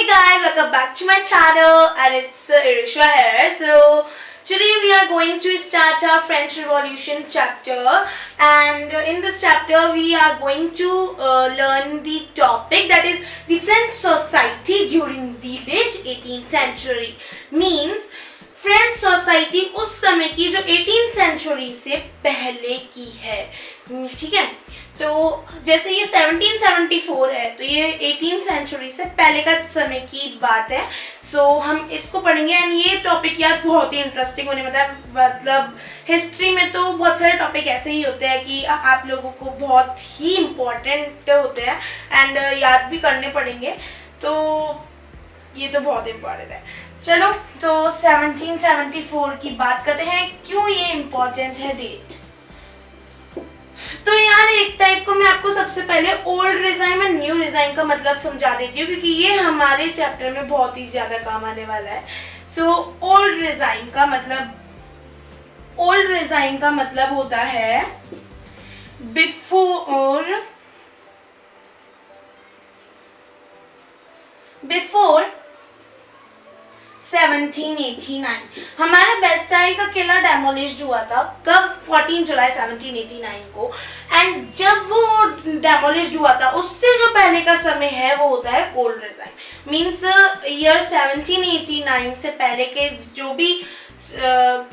Hey guys, welcome back to my channel and it's Irishwa here. So today we are going to start our French Revolution chapter, and in this chapter we are going to learn the topic that is the French society during the late 18th century. Means French society उस समय की जो 18th century से पहले की है, ठीक है। तो जैसे ये 1774 है तो ये 18th सेंचुरी से पहले का समय की बात है। सो हम इसको पढ़ेंगे एंड ये टॉपिक यार बहुत ही इंटरेस्टिंग होने मतलब हिस्ट्री में तो बहुत सारे टॉपिक ऐसे ही होते हैं कि आप लोगों को बहुत ही इम्पोर्टेंट होते हैं एंड याद भी करने पड़ेंगे, तो ये तो बहुत इम्पोर्टेंट है। चलो तो 1774 की बात करते हैं, क्यों ये इम्पोर्टेंट है डेट। तो यार एक टाइप को मैं आपको सबसे पहले old regime and new regime का मतलब समझा देती हूँ, क्योंकि ये हमारे चैप्टर में बहुत ही ज्यादा काम आने वाला है। सो ओल्ड रिजाइम का मतलब होता है बिफोर 1789 हमारा बेस्टाइल का किला डेमोलिश्ड हुआ था। कब? 14 जुलाई 1789 को। एंड जब वो डेमोलिश्ड हुआ था उससे जो पहले का समय है वो होता है ओल्ड रिजाइम। मीन्स ईयर 1789 से पहले के जो भी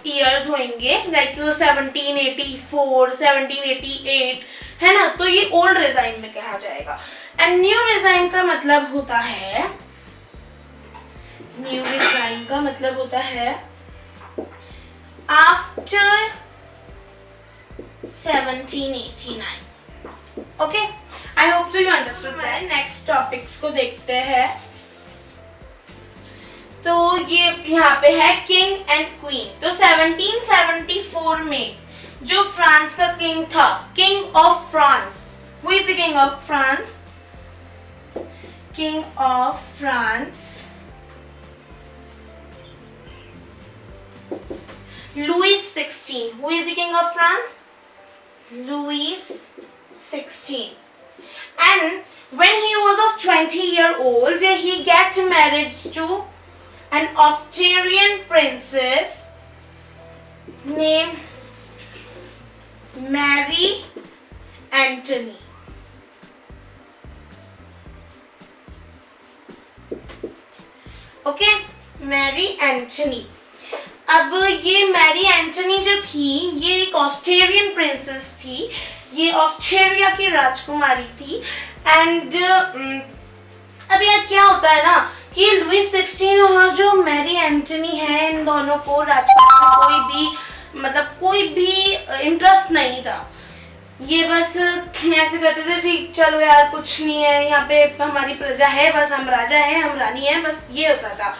ईयर्स होंगे लाइक 1784, 1788 है ना, तो ये ओल्ड रिजाइम में कहा जाएगा। एंड न्यू रिजाइम का मतलब होता है after 1789। Okay, I hope so you understood that. Next topics को देखते हैं। तो ये यहाँ पे है किंग एंड क्वीन। तो 1774 में जो फ्रांस का किंग था, king of France, who is the king of France? King of France Louis XVI. Who is the king of France? Louis XVI. And when he was of 20-year-old, he got married to an Austrian princess named Marie Antoinette. Okay, Marie Antoinette. अब ये Mary Antony जो थी ये एक Australian princess थी, ये Australia की राजकुमारी थी। एंड अब यार क्या होता है ना कि लुइस 16 और जो मैरी एंटनी है, इन दोनों को राजकुमारी में कोई भी इंटरेस्ट नहीं था। ये बस ऐसे कहते थे ठीक चलो यार कुछ नहीं है, यहाँ पे हमारी प्रजा है, बस हम राजा हैं, हम रानी हैं, बस ये होता था।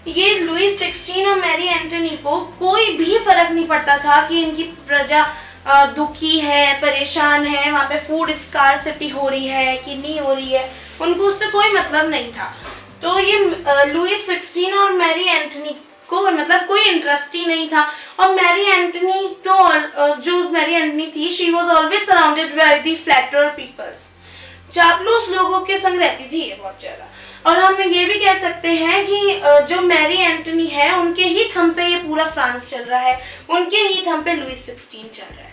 ये लुइस 16 और मैरी एंटनी को कोई भी फर्क नहीं पड़ता था कि इनकी प्रजा दुखी है, परेशान है, वहाँ पे फूड स्कार्सिटी हो रही है कि नहीं हो रही है, उनको उससे कोई मतलब नहीं था। तो ये लुइस 16 और मैरी एंटनी को कोई इंटरेस्ट ही नहीं था। और मैरी एंटनी तो जो मैरी एंटनी थी, she was always surrounded by the flatterer peoples, चापलूस लोगों के संग रहती थी ये बहुत ज्यादा। और हम ये भी कह सकते हैं कि जो मैरी एंटनी है उनके ही थंब पे ये पूरा फ्रांस चल रहा है, उनके ही थंब पे लुइस 16 चल रहा है।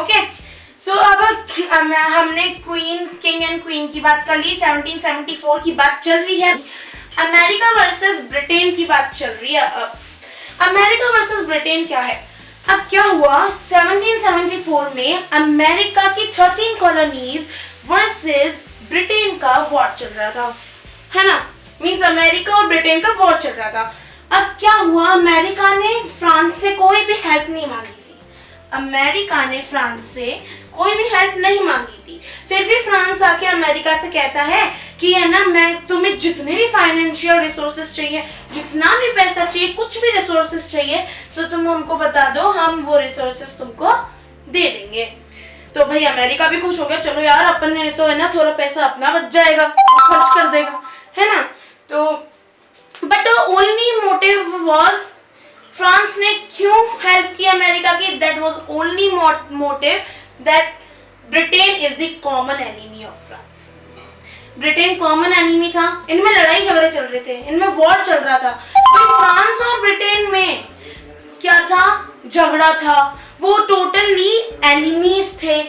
ओके, सो अब हमने क्वीन, किंग एंड क्वीन की बात कर ली। 1774 की बात चल रही है, अमेरिका वर्सेस ब्रिटेन की बात चल रही है। अब अमेरिका वर्सेस ब्रिटेन क्या है? अब क्या हुआ 1774 में अमेरिका की 13 कॉलोनीज वर्सेस ब्रिटेन का वॉर चल रहा था, है ना। मींस अमेरिका और ब्रिटेन का वॉर चल रहा था। अब क्या हुआ, अमेरिका ने फ्रांस से कोई भी हेल्प नहीं मांगी थी। अमेरिका ने फ्रांस से कोई भी हेल्प नहीं मांगी थी। फिर भी फ्रांस आके अमेरिका से कहता है कि है ना, मैं तुम्हें जितने भी फाइनेंशियल रिसोर्सेज चाहिए, जितना भी पैसा चाहिए, कुछ भी रिसोर्सेज चाहिए तो तुम हमको बता दो, हम वो रिसोर्सेज तुमको दे देंगे। तो भाई अमेरिका भी खुश हो गया, चलो यार अपन ने तो है ना थोड़ा पैसा अपना बच जाएगा, खर्च कर देगा, है ना। तो but only motive was, France ने क्यों हेल्प की अमेरिका की? That was only motive that Britain is the common enemy of France. Britain common enemy था, इनमें लड़ाई झगड़े चल रहे थे, इनमें वॉर चल रहा था। तो फ्रांस और ब्रिटेन में क्या था, झगड़ा था, वो टोटली एनिमीज थे।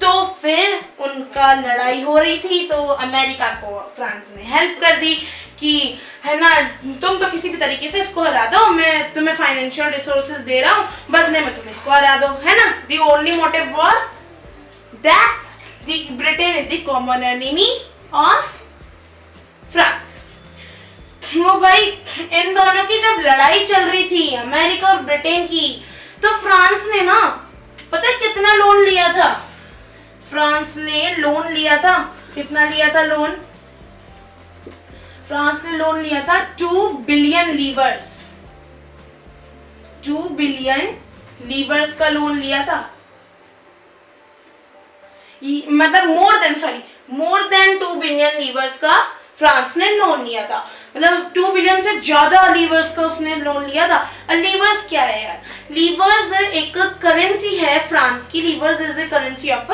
तो फिर उनका लड़ाई हो रही थी, तो अमेरिका को फ्रांस ने हेल्प कर दी कि है ना, तुम तो किसी भी तरीके से इसको हरा दो, मैं तुम्हें फाइनेंशियल रिसोर्सेज दे रहा हूँ, बदले में तुम इसको हरा दो, है ना। The only motive was that the Britain is the common enemy of France. वो भाई इन दोनों की जब लड़ाई चल रही थी अमेरिका और ब्रिटेन की, तो फ्रांस ने ना पता है कितना लोन लिया था, फ्रांस ने लोन लिया था, कितना लिया था लोन, फ्रांस ने लोन लिया था 2 बिलियन लीवर्स, 2 बिलियन लीवर्स का लोन लिया था। मतलब मोर देन 2 बिलियन लीवर्स का फ्रांस ने लोन लिया था, मतलब 2 बिलियन से ज्यादा लीवर्स का उसने लोन लिया था। लीवर्स क्या है यार, लीवर्स एक करेंसी है फ्रांस की, levers is the currency of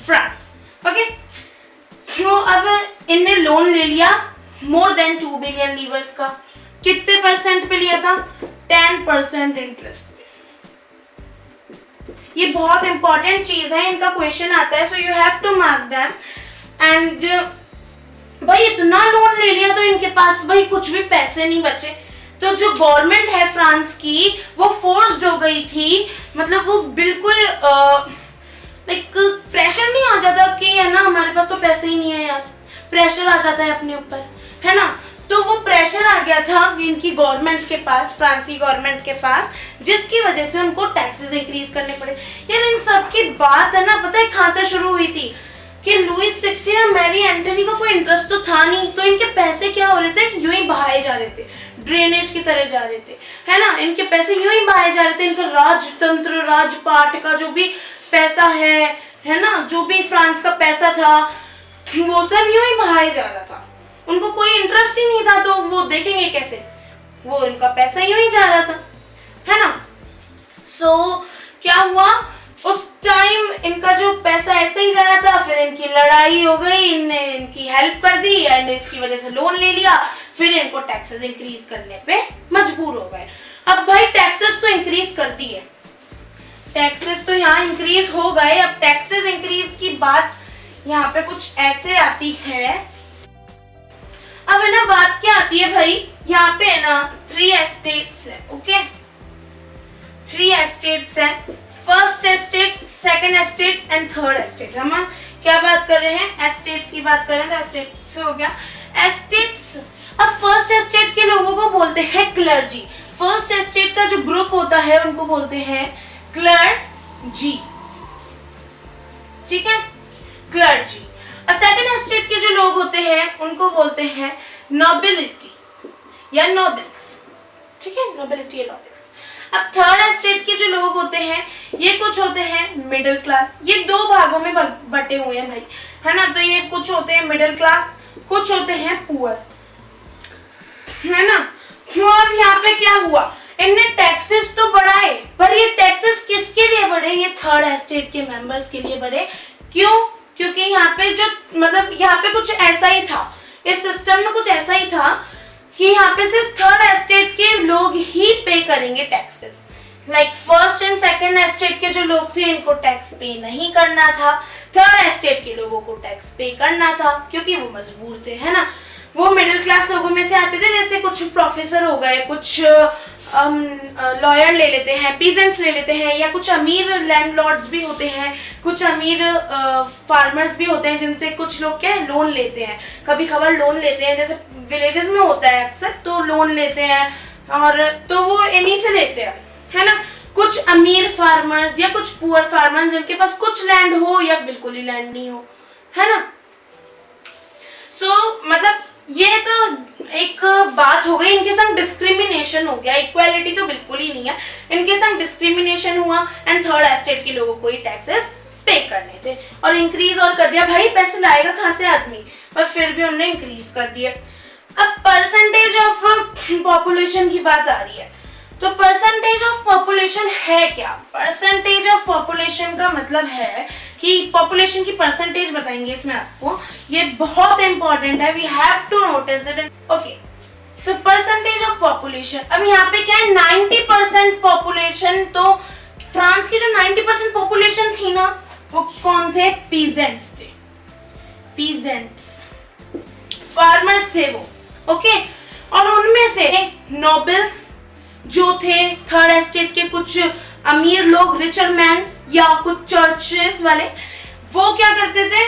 France. Okay, तो अब इनने लोन ले लिया मोर देन 2 बिलियन लीवर्स का। कितने परसेंट पे लिया था, 10% इंटरेस्ट पे। ये बहुत इंपॉर्टेंट चीज है, इनका क्वेश्चन आता है, so you have to mark them. And भाई इतना लोन ले लिया तो इनके पास भाई कुछ भी पैसे नहीं बचे, तो जो गवर्नमेंट है फ्रांस की वो फोर्स्ड हो गई थी, मतलब वो बिल्कुल लाइक प्रेशर नहीं आ जाता कि है ना हमारे पास तो पैसे ही नहीं है यार, प्रेशर आ जाता है अपने ऊपर, है ना। तो वो प्रेशर आ गया था इनकी गवर्नमेंट के पास, फ्रांस की गवर्नमेंट के पास, जिसकी वजह से उनको टैक्सेस इंक्रीज करने पड़े। यार इन सब की बात है ना पता है कहाँ से शुरू हुई थी कि लुईस 16 और मैरी एंटनी को कोई इंटरेस्ट तो था नहीं, तो इनके पैसे क्या हो रहे थे, यूं ही बहाए जा रहे थे, ड्रेनेज की तरह जा रहे थे, है ना। इनके पैसे यूं ही बहाए जा रहे थे, इनका राजतंत्र राजपाट का जो भी पैसा है ना, जो भी फ्रांस का पैसा था वो सब यूं ही बहाए जा रहा था, उनको कोई इंटरेस्ट ही नहीं था, तो वो देखेंगे कैसे, वो इनका पैसा यूं ही जा रहा था, है ना। सो क्या हुआ, उस टाइम इनका जो पैसा ऐसे ही जा रहा था, फिर इनकी लड़ाई हो गई, इनने इनकी हेल्प कर दी एंड इसकी वजह से लोन ले लिया, फिर इनको टैक्सेस इंक्रीज करने पे मजबूर हो गए। अब भाई टैक्सेस तो इंक्रीज कर दी है, टैक्सेस तो यहाँ इंक्रीज हो गए। अब टैक्सेस इंक्रीज की बात यहाँ पे कुछ ऐसे आती है, अब है ना बात क्या आती है भाई, यहाँ पे है ना 3 एस्टेट्स है, ओके 3 एस्टेट्स है, first estate, second estate and third estate. हम क्या बात कर रहे हैं, एस्टेट्स की बात कर रहे हैं, तो एस्टेट्स हो गया एस्टेट्स। अब फर्स्ट एस्टेट के लोगों को बोलते हैं क्लर्जी, फर्स्ट एस्टेट का जो ग्रुप होता है उनको बोलते हैं क्लर्जी, ठीक है, क्लर्जी। और सेकंड एस्टेट के जो लोग होते हैं उनको बोलते हैं नोबिलिटी या नोबल्स, ठीक है, नोबिलिटी या नोबल्स। अब थर्ड एस्टेट के जो लोग होते हैं ये कुछ होते हैं मिडिल क्लास, ये 2 भागों में बटे हुए हैं भाई, है ना। तो ये कुछ होते हैं मिडिल क्लास, कुछ होते हैं पुअर, है ना। और यहाँ पे क्या हुआ, इनने टैक्सेस तो बढ़ाए, पर ये टैक्सेस किसके लिए बढ़े, ये थर्ड एस्टेट के मेंबर्स के लिए बढ़े। क्यों, क्योंकि यहाँ पे जो मतलब यहाँ पे कुछ ऐसा ही था, इस सिस्टम में कुछ ऐसा ही था कि यहाँ पे सिर्फ थर्ड एस्टेट के लोग ही पे करेंगे taxes, like first and second estate के जो लोग थे इनको टैक्स पे नहीं करना था, थर्ड एस्टेट के लोगों को टैक्स पे करना था क्योंकि वो मजबूर थे, है ना। वो मिडिल क्लास लोगों में से आते थे, जैसे कुछ प्रोफेसर हो गए, कुछ लॉयर ले लेते हैं, पीजेंट्स ले लेते हैं, या कुछ अमीर लैंडलॉर्ड्स भी होते हैं, कुछ अमीर फार्मर्स भी होते हैं जिनसे कुछ लोग क्या है लोन लेते हैं, कभी खबर लोन लेते हैं, जैसे विलेजेस में होता है अक्सर, तो लोन लेते हैं और तो वो इन्हीं से लेते हैं, है ना। कुछ अमीर फार्मर्स या कुछ पुअर फार्मर्स जिनके पास कुछ लैंड हो या बिल्कुल ही लैंड नहीं हो, है ना। सो मतलब ये तो एक बात हो गई, इनके संग डिस्क्रिमिनेशन हो गया, इक्वालिटी तो बिल्कुल ही नहीं है, इनके संग डिस्क्रिमिनेशन हुआ एंड थर्ड एस्टेट के लोगों को ही टैक्सेस पे करने थे और इंक्रीज और कर दिया। भाई पैसे लाएगा कहाँ से आदमी, पर फिर भी उन्होंने इंक्रीज कर दिए। अब परसेंटेज ऑफ पॉपुलेशन की बात आ रही है, तो परसेंटेज ऑफ पॉपुलेशन है क्या, परसेंटेज ऑफ पॉपुलेशन का मतलब है कि पॉपुलेशन की परसेंटेज बताएंगे इसमें आपको, ये बहुत इंपॉर्टेंट है, we have to notice it. Okay, so percentage of population, अब यहाँ पे क्या है 90% पॉपुलेशन, तो फ्रांस की जो 90% पॉपुलेशन थी ना वो कौन थे, पीजेंट्स थे, पीजेंट्स, फार्मर्स थे वो, ओके। और उनमें से नोबल्स जो थे, थर्ड एस्टेट के कुछ अमीर लोग, रिचर मैन्स या कुछ चर्चेस वाले, वो क्या करते थे,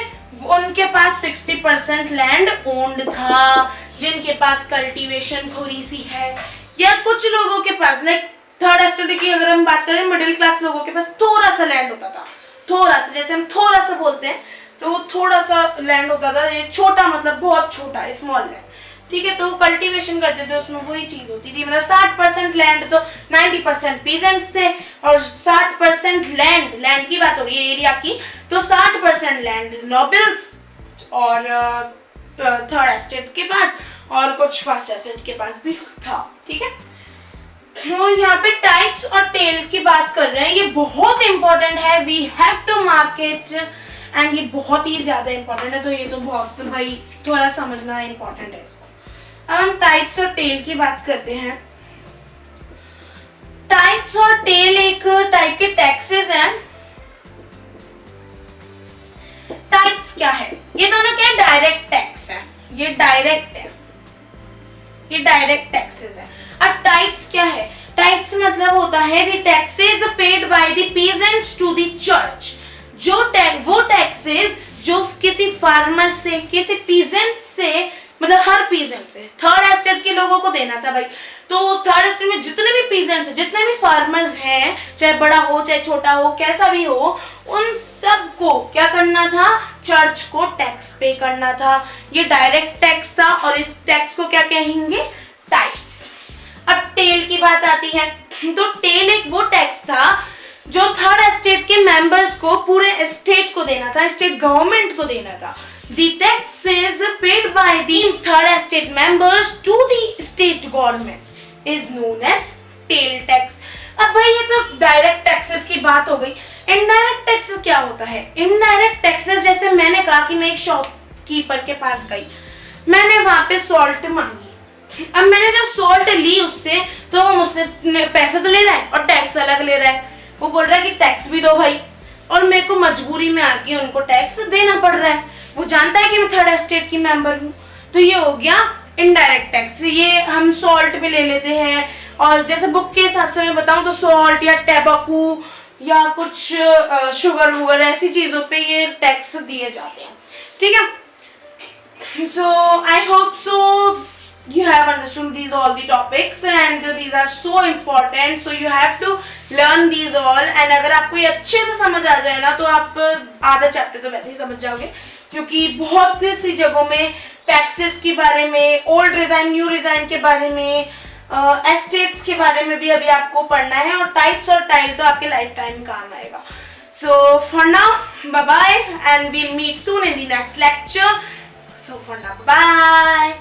उनके पास 60% लैंड ओन्ड था, जिनके पास कल्टीवेशन थोड़ी सी है, या कुछ लोगों के पास, लाइक थर्ड एस्टेट की अगर हम बात करें, मिडिल क्लास लोगों के पास थोड़ा सा लैंड होता था, थोड़ा सा, जैसे हम थोड़ा सा बोलते हैं तो वो थोड़ा सा लैंड होता था, ये छोटा मतलब बहुत छोटा, स्मॉल लैंड, ठीक है। तो वो कल्टीवेशन करते थे, उसमें वही चीज होती थी, मतलब 60% लैंड तो 90% पीजेंट्स थे, और 60% लैंड की बात हो रही है एरिया की, तो 60% लैंड नोबल्स और थर्ड एस्टेट के पास, और कुछ फर्स्ट एस्टेट के पास भी था, ठीक है। तो यहाँ पे टाइप्स और टेल की बात कर रहे हैं, ये बहुत इंपॉर्टेंट है, we have to mark it, and ये बहुत ही ज्यादा इंपॉर्टेंट है, तो ये तो बहुत भाई थोड़ा समझना इंपॉर्टेंट है इसको। अब हम टाइप्स और टेल की बात करते हैं। टाइप्स और टेल एक टाइप के टैक्सेस हैं। टाइप्स क्या है, ये दोनों क्या डायरेक्ट टैक्स है, ये डायरेक्ट है, ये डायरेक्ट टैक्सेस है। अब टाइप्स क्या है, टाइप्स मतलब होता है the taxes paid by the peasants to the church, वो टैक्सेस जो किसी फार्मर से, किसी पीजेंट से, मतलब हर पीजेंट से, थर्ड एस्टेट के लोगों को देना था भाई। तो थर्ड एस्टेट में जितने भी पीजेंट्स हैं, जितने भी फार्मर्स हैं, चाहे बड़ा हो चाहे छोटा हो, कैसा भी हो, उन सबको क्या करना था, चर्च को टैक्स पे करना था। ये डायरेक्ट टैक्स था, और इस टैक्स को क्या कहेंगे, टाइप्स। अब टेल की बात आती है, तो टेल एक वो टैक्स था जो थर्ड एस्टेट के मेंबर्स को, पूरे स्टेट को देना था, स्टेट गवर्नमेंट को देना था। The taxes paid by the third estate members to the state government is known as tail tax। अब भाई ये तो डायरेक्ट टैक्सेस की बात हो गई। इनडायरेक्ट टैक्सेस क्या होता है, इनडायरेक्ट टैक्सेस जैसे मैंने कहा कि मैं एक शॉपकीपर के पास गई, मैंने वहां पे सॉल्ट मांगी, अब मैंने जब सॉल्ट ली उससे, तो वो मुझसे पैसे तो ले रहा है और टैक्स अलग ले रहा है, वो बोल रहा है कि टैक्स भी दो भाई, और मेरे को मजबूरी में आके उनको टैक्स देना पड़ रहा है। वो जानता है कि मैं थर्ड एस्टेट की मेंबर हूँ, तो ये हो गया इनडायरेक्ट टैक्स। ये हम सॉल्ट पे ले लेते हैं, और जैसे बुक के हिसाब से मैं बताऊं तो सॉल्ट या टैबाकू या कुछ शुगर वुगर ऐसी चीजों पे ये टैक्स दिए जाते हैं, ठीक है। So I hope so you have understood these all the topics and these are so important, so you have to learn these all, and अगर आपको ये अच्छे से समझ आ जाए ना, तो आप आधा चैप्टर तो वैसे ही समझ जाओगे, क्योंकि बहुत सी जगहों में टैक्सेस के बारे में, ओल्ड डिजाइन न्यू डिजाइन के बारे में, एस्टेट्स के बारे में भी अभी आपको पढ़ना है, और टाइप्स और टाइल तो आपके लाइफ टाइम काम आएगा। So for now bye bye, and we'll meet soon in the next lecture. So for now bye.